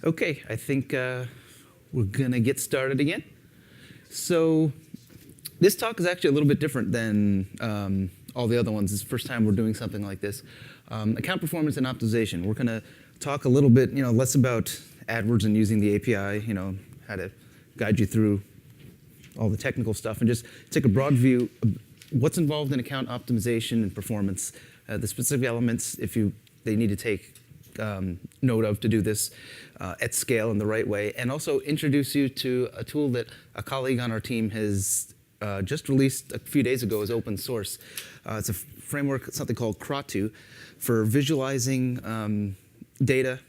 Okay, I think we're gonna get started again. So this talk is actually a little bit different than all the other ones. It's the first time we're doing something like this. Account performance and optimization. We're gonna talk a little bit, less about AdWords and using the API, how to guide you through all the technical stuff, and just take a broad view of what's involved in account optimization and performance, the specific elements they need to take note of to do this at scale in the right way, and also introduce you to a tool that a colleague on our team has just released a few days ago as open source. It's a framework, something called Kratu, for visualizing data.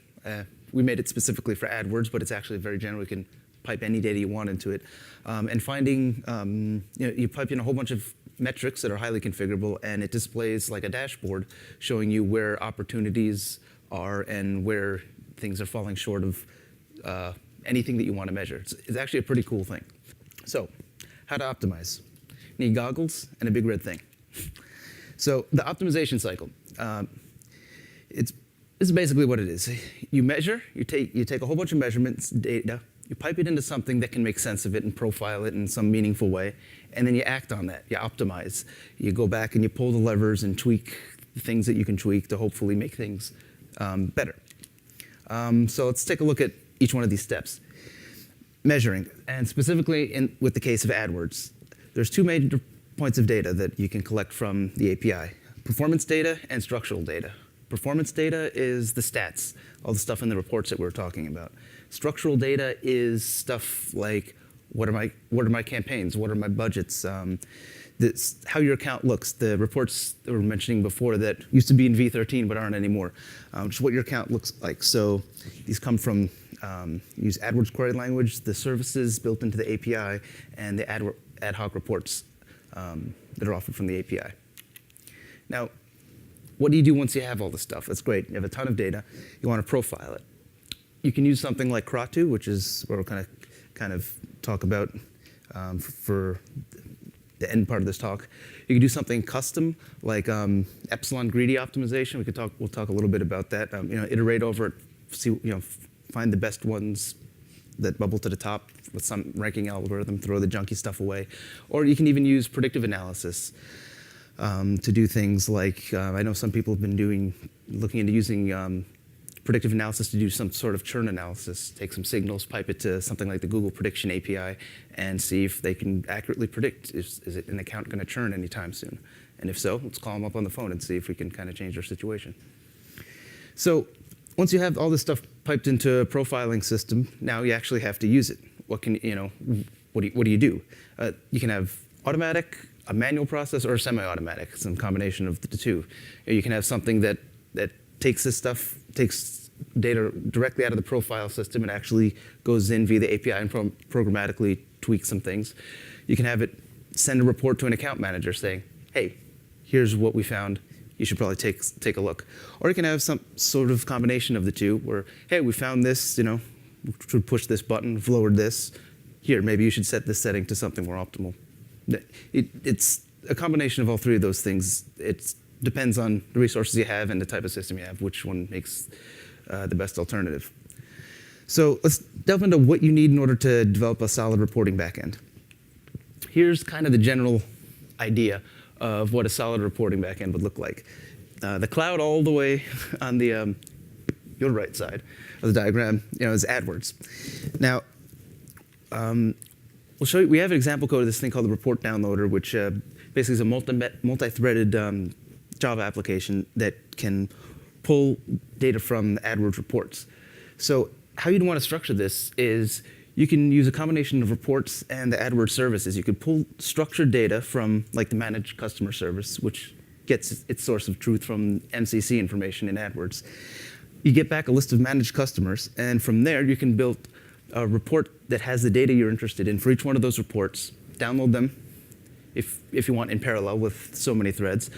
We made it specifically for AdWords, but it's actually very general. You can pipe any data you want into it. And finding, you pipe in a whole bunch of metrics that are highly configurable, and it displays like a dashboard showing you where opportunities are and where things are falling short of anything that you want to measure. It's actually a pretty cool thing. So, how to optimize. You need goggles and a big red thing. So the optimization cycle, this is basically what it is. You measure, you take a whole bunch of measurements, data, you pipe it into something that can make sense of it and profile it in some meaningful way, and then you act on that. You optimize. You go back and you pull the levers and tweak the things that you can tweak to hopefully make things better. So let's take a look at each one of these steps. Measuring, and specifically with the case of AdWords, there's two major points of data that you can collect from the API: performance data and structural data. Performance data is the stats, all the stuff in the reports that we were talking about. Structural data is stuff like what are my campaigns, what are my budgets, how your account looks, the reports that we were mentioning before that used to be in V13 but aren't anymore, just what your account looks like. So these come from use AdWords query language, the services built into the API, and the ad hoc reports that are offered from the API. Now, what do you do once you have all this stuff? That's great. You have a ton of data. You want to profile it. You can use something like Kratu, which is what we'll kind of talk about for the end part of this talk. You can do something custom, like Epsilon greedy optimization. We'll talk a little bit about that. Iterate over it, see, find the best ones that bubble to the top with some ranking algorithm, throw the junky stuff away. Or you can even use predictive analysis to do things like, I know some people have been looking into using predictive analysis to do some sort of churn analysis, take some signals, pipe it to something like the Google Prediction API, and see if they can accurately predict, is an account going to churn anytime soon? And if so, let's call them up on the phone and see if we can kind of change their situation. So once you have all this stuff piped into a profiling system, now you actually have to use it. What do you do? You can have automatic, a manual process, or a semi-automatic, some combination of the two. You can have something that takes this stuff, takes data directly out of the profile system and actually goes in via the API and programmatically tweaks some things. You can have it send a report to an account manager saying, hey, here's what we found. You should probably take a look. Or you can have some sort of combination of the two where, hey, we found this, we should push this button, we've lowered this. Here, maybe you should set this setting to something more optimal. It's a combination of all three of those things. It depends on the resources you have and the type of system you have, which one makes the best alternative. So let's delve into what you need in order to develop a solid reporting backend. Here's kind of the general idea of what a solid reporting backend would look like. The cloud all the way on the your right side of the diagram, is AdWords. Now, we'll show you. We have an example code of this thing called the report downloader, which basically is a multi-threaded Java application that can pull data from the AdWords reports. So how you'd want to structure this is you can use a combination of reports and the AdWords services. You could pull structured data from like the managed customer service, which gets its source of truth from MCC information in AdWords. You get back a list of managed customers, and from there you can build a report that has the data you're interested in for each one of those reports, download them if you want in parallel with so many threads,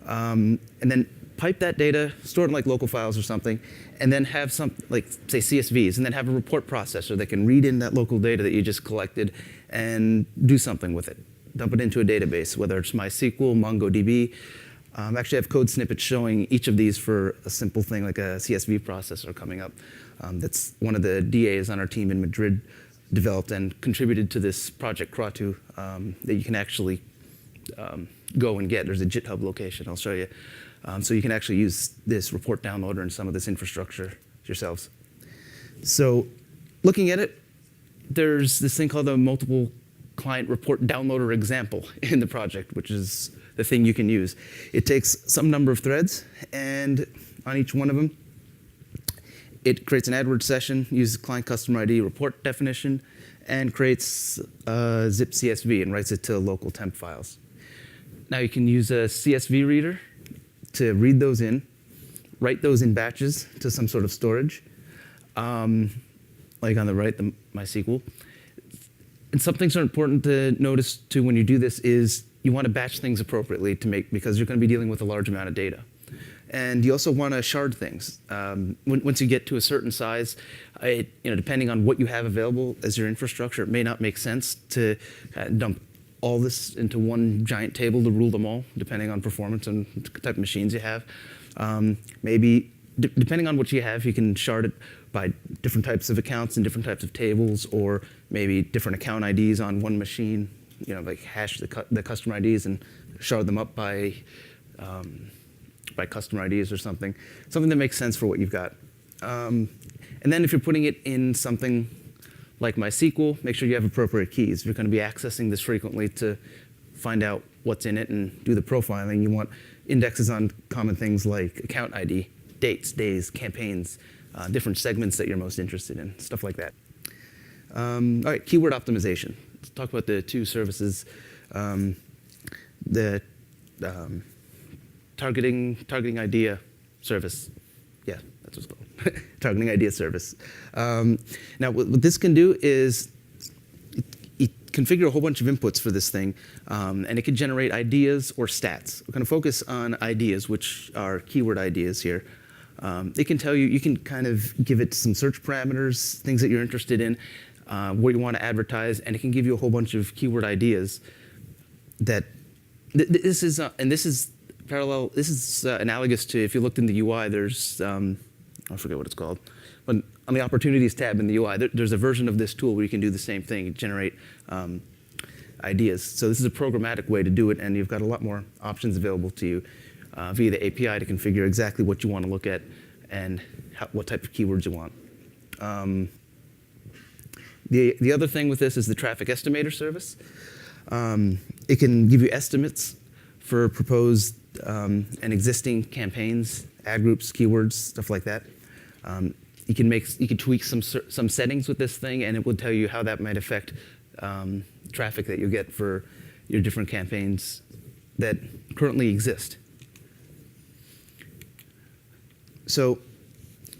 and then pipe that data, store it in like local files or something, and then have some, like say CSVs, and then have a report processor that can read in that local data that you just collected and do something with it. Dump it into a database, whether it's MySQL, MongoDB, Actually, I have code snippets showing each of these for a simple thing like a CSV processor coming up. That's one of the DAs on our team in Madrid developed and contributed to this project Kratu that you can actually go and get. There's a GitHub location I'll show you. So you can actually use this report downloader and some of this infrastructure yourselves. So looking at it, there's this thing called a multiple client report downloader example in the project, which is the thing you can use. It takes some number of threads, and on each one of them, it creates an AdWords session, uses client customer ID report definition, and creates a zip CSV and writes it to local temp files. Now you can use a CSV reader to read those in, write those in batches to some sort of storage, like on the right, the MySQL. And some things are important to notice too when you do this is you want to batch things appropriately because you're going to be dealing with a large amount of data. And you also want to shard things. Once you get to a certain size, depending on what you have available as your infrastructure, it may not make sense to dump all this into one giant table to rule them all, depending on performance and the type of machines you have. Maybe, depending on what you have, you can shard it by different types of accounts and different types of tables, or maybe different account IDs on one machine, like hash the customer IDs and shard them up by customer IDs or something that makes sense for what you've got. And then if you're putting it in something like MySQL, make sure you have appropriate keys. If you're going to be accessing this frequently to find out what's in it and do the profiling, you want indexes on common things like account ID, dates, days, campaigns, different segments that you're most interested in, stuff like that. All right, keyword optimization. Let's talk about the two services. The targeting idea service. Yeah, that's what it's called. Targeting idea service. Now, what this can do is it configure a whole bunch of inputs for this thing, and it can generate ideas or stats. We're going to focus on ideas, which are keyword ideas here. It can tell you, you can kind of give it some search parameters, things that you're interested in, what you want to advertise, and it can give you a whole bunch of keyword ideas that this is parallel. This is analogous to if you looked in the UI. There's I forget what it's called, but on the Opportunities tab in the UI, there's a version of this tool where you can do the same thing, generate ideas. So this is a programmatic way to do it, and you've got a lot more options available to you via the API to configure exactly what you want to look at and what type of keywords you want. The other thing with this is the traffic estimator service. It can give you estimates for proposed and existing campaigns, ad groups, keywords, stuff like that. You can tweak some settings with this thing, and it will tell you how that might affect traffic that you get for your different campaigns that currently exist. So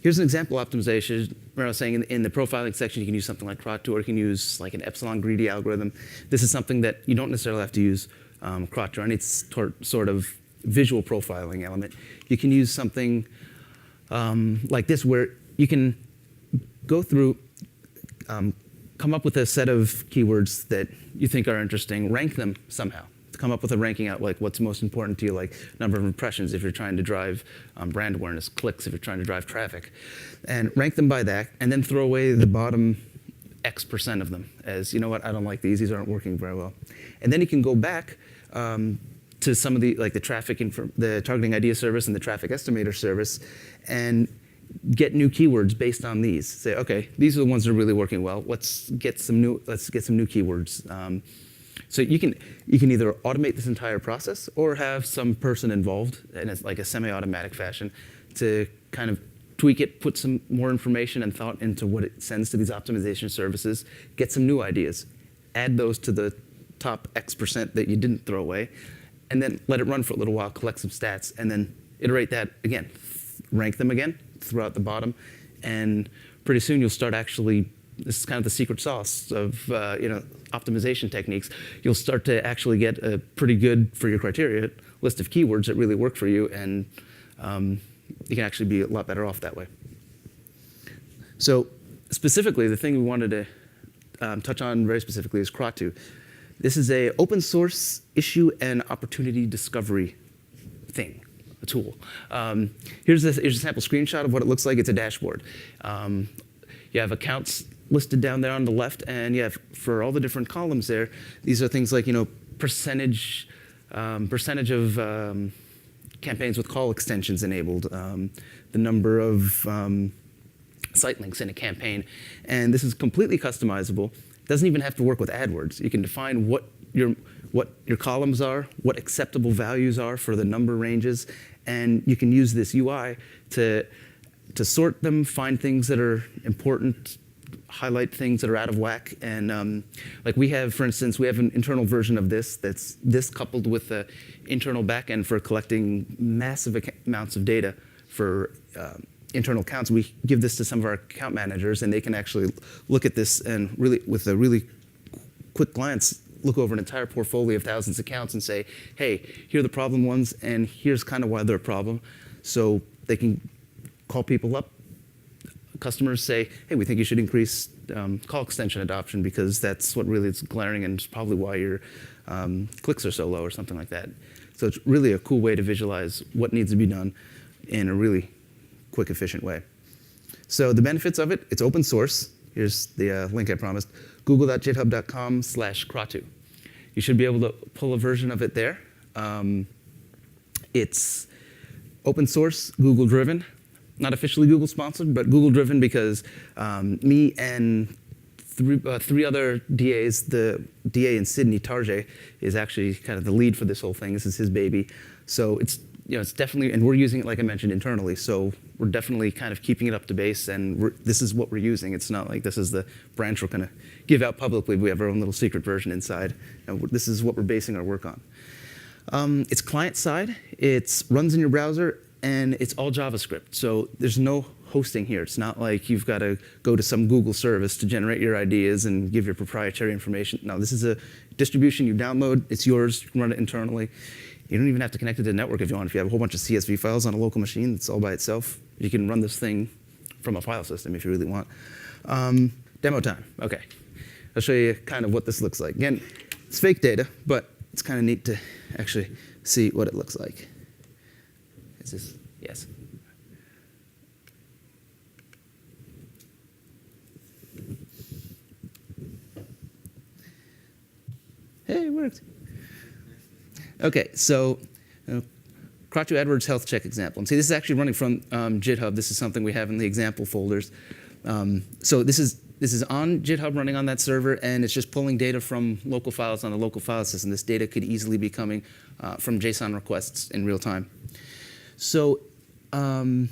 here's an example optimization. Where I was saying in the profiling section, you can use something like Kratu, or you can use like an Epsilon greedy algorithm. This is something that you don't necessarily have to use Kratu or any sort of visual profiling element. You can use something like this, where you can go through, come up with a set of keywords that you think are interesting, rank them somehow. Come up with a ranking out, like what's most important to you, like number of impressions if you're trying to drive brand awareness, clicks if you're trying to drive traffic, and rank them by that, and then throw away the bottom X% of them as, you know what, I don't like these aren't working very well. And then you can go back to some of the, like the targeting idea service and the traffic estimator service, and get new keywords based on these. Say, okay, these are the ones that are really working well. Let's get some new keywords. So you can either automate this entire process or have some person involved in like a semi-automatic fashion to kind of tweak it, put some more information and thought into what it sends to these optimization services, get some new ideas, add those to the top X% that you didn't throw away, and then let it run for a little while, collect some stats, and then iterate that again, rank them again throughout the bottom, and pretty soon you'll start actually. This is kind of the secret sauce of optimization techniques. You'll start to actually get a pretty good, for your criteria, list of keywords that really work for you, and you can actually be a lot better off that way. So specifically, the thing we wanted to touch on very specifically is Kratu. This is an open source issue and opportunity discovery thing, a tool. Here's a sample screenshot of what it looks like. It's a dashboard. You have accounts listed down there on the left, and you have, for all the different columns there, these are things like, percentage of campaigns with call extensions enabled, the number of site links in a campaign. And this is completely customizable. It doesn't even have to work with AdWords. You can define what your columns are, what acceptable values are for the number ranges, and you can use this UI to sort them, find things that are important, highlight things that are out of whack. And like we have, for instance, we have an internal version of this that's this coupled with the internal backend for collecting massive amounts of data for internal accounts. We give this to some of our account managers, and they can actually look at this and really, with a really quick glance, look over an entire portfolio of thousands of accounts and say, hey, here are the problem ones, and here's kind of why they're a problem. So they can call people up. Customers say, hey, we think you should increase call extension adoption because that's what really is glaring and it's probably why your clicks are so low or something like that. So it's really a cool way to visualize what needs to be done in a really quick, efficient way. So the benefits of it, it's open source. Here's the link I promised, google.github.com/Kratu. You should be able to pull a version of it there. It's open source, Google driven. Not officially Google sponsored, but Google driven because me and three other DAs, the DA in Sydney, Tarjay, is actually kind of the lead for this whole thing. This is his baby. So it's definitely, and we're using it, like I mentioned, internally. So we're definitely kind of keeping it up to base, and this is what we're using. It's not like this is the branch we're going to give out publicly. We have our own little secret version inside. And this is what we're basing our work on. It's client side. It runs in your browser, and it's all JavaScript. So there's no hosting here. It's not like you've got to go to some Google service to generate your ideas and give your proprietary information. No, this is a distribution you download. It's yours. You can run it internally. You don't even have to connect it to the network if you want. If you have a whole bunch of CSV files on a local machine that's all by itself, you can run this thing from a file system if you really want. Demo time. OK. I'll show you kind of what this looks like. Again, it's fake data, but it's kind of neat to actually see what it looks like. Is this? Yes. Hey, it worked. OK, so Kratu AdWords health check example. And see, this is actually running from GitHub. This is something we have in the example folders. So this is on GitHub running on that server, and it's just pulling data from local files on a local file system. This data could easily be coming from JSON requests in real time. So over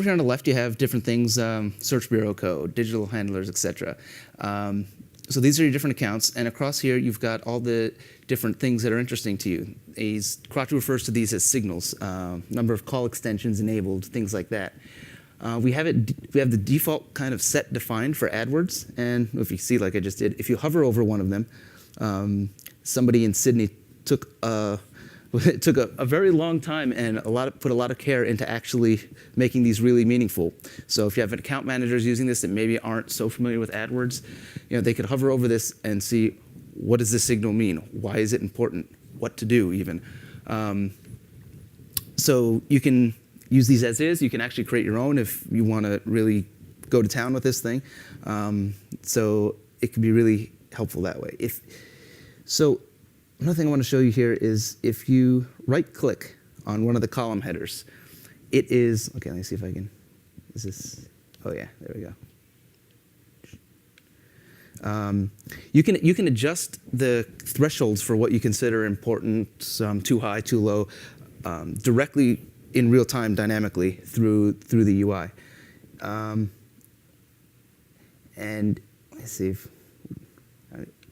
here on the left, you have different things, search bureau code, digital handlers, et cetera. So these are your different accounts, and across here you've got all the different things that are interesting to you. Kratu refers to these as signals, number of call extensions enabled, things like that. We have the default kind of set defined for AdWords, and if you see, like I just did, if you hover over one of them, somebody in Sydney took a very long time and put a lot of care into actually making these really meaningful. So if you have account managers using this that maybe aren't so familiar with AdWords, they could hover over this and see, what does this signal mean? Why is it important? What to do even? So you can use these as is. You can actually create your own if you want to really go to town with this thing. So it can be really helpful that way. So another thing I want to show you here is if you right-click on one of the column headers, it is, OK, let me see if I can, is this, oh yeah, there we go. You can adjust the thresholds for what you consider important, too high, too low, directly in real time dynamically through the UI. And let's see if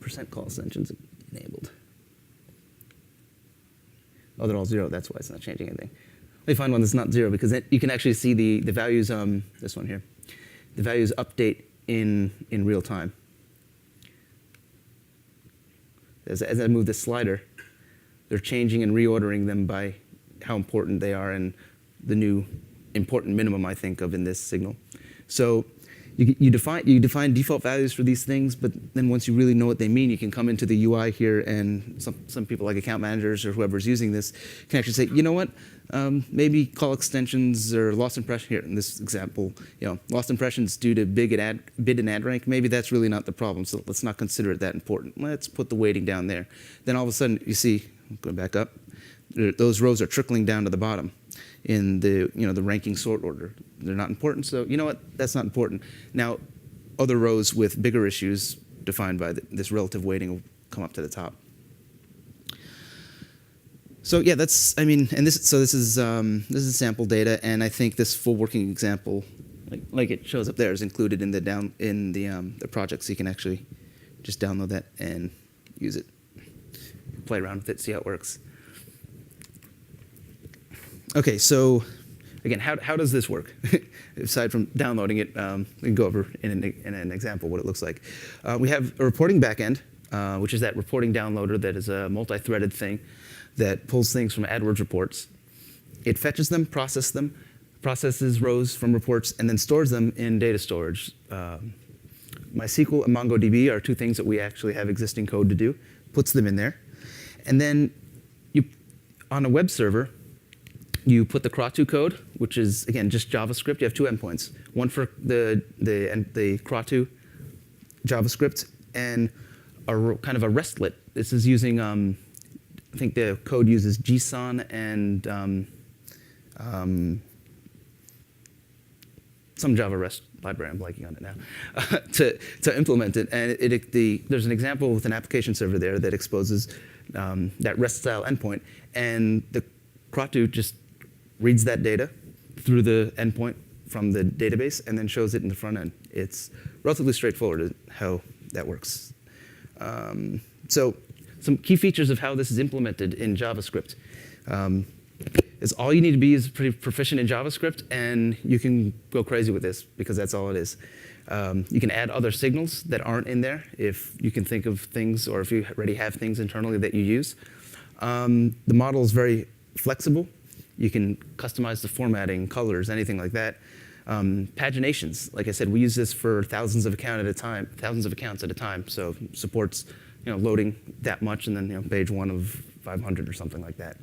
percent call extensions enabled. Oh, they're all 0. That's why it's not changing anything. Let me find one that's not 0, because you can actually see the values. This one here, the values update in real time. As I move this slider, they're changing and reordering them by how important they are and the new important minimum I think of in this signal. So you define default values for these things, but then once you really know what they mean, you can come into the UI here, and some people like account managers or whoever's using this can actually say, you know what, maybe call extensions or lost impression here in this example, lost impressions due to bid and ad rank. Maybe that's really not the problem, so let's not consider it that important. Let's put the weighting down there. Then all of a sudden, you see, going back up, those rows are trickling down to the bottom in the the ranking sort order. They're not important, so you know what? That's not important. Now, other rows with bigger issues defined by this relative weighting will come up to the top. So yeah, this is sample data, and I think this full working example, like it shows up there, is included in the project, so you can actually just download that and use it, play around with it, see how it works. Okay, so again, how does this work? Aside from downloading it, we can go over in an example what it looks like. We have a reporting backend, which is that reporting downloader that is a multi-threaded thing that pulls things from AdWords reports. It fetches them, processes rows from reports, and then stores them in data storage. MySQL and MongoDB are two things that we actually have existing code to do, puts them in there. And then on a web server, you put the Kratu code, which is, again, just JavaScript. You have two endpoints, one for the Kratu JavaScript and kind of a RESTlet. This is using, I think the code uses JSON and some Java REST library, I'm blanking on it now, to implement it. And there's an example with an application server there that exposes that REST-style endpoint, and the Kratu just reads that data through the endpoint from the database and then shows it in the front end. It's relatively straightforward how that works. So some key features of how this is implemented in JavaScript is all you need to be is pretty proficient in JavaScript, and you can go crazy with this because that's all it is. You can add other signals that aren't in there if you can think of things, or if you already have things internally that you use. The model is very flexible. You can customize the formatting, colors, anything like that. Paginations, like I said, we use this for thousands of accounts at a time. So supports loading that much, and then page 1 of 500 or something like that.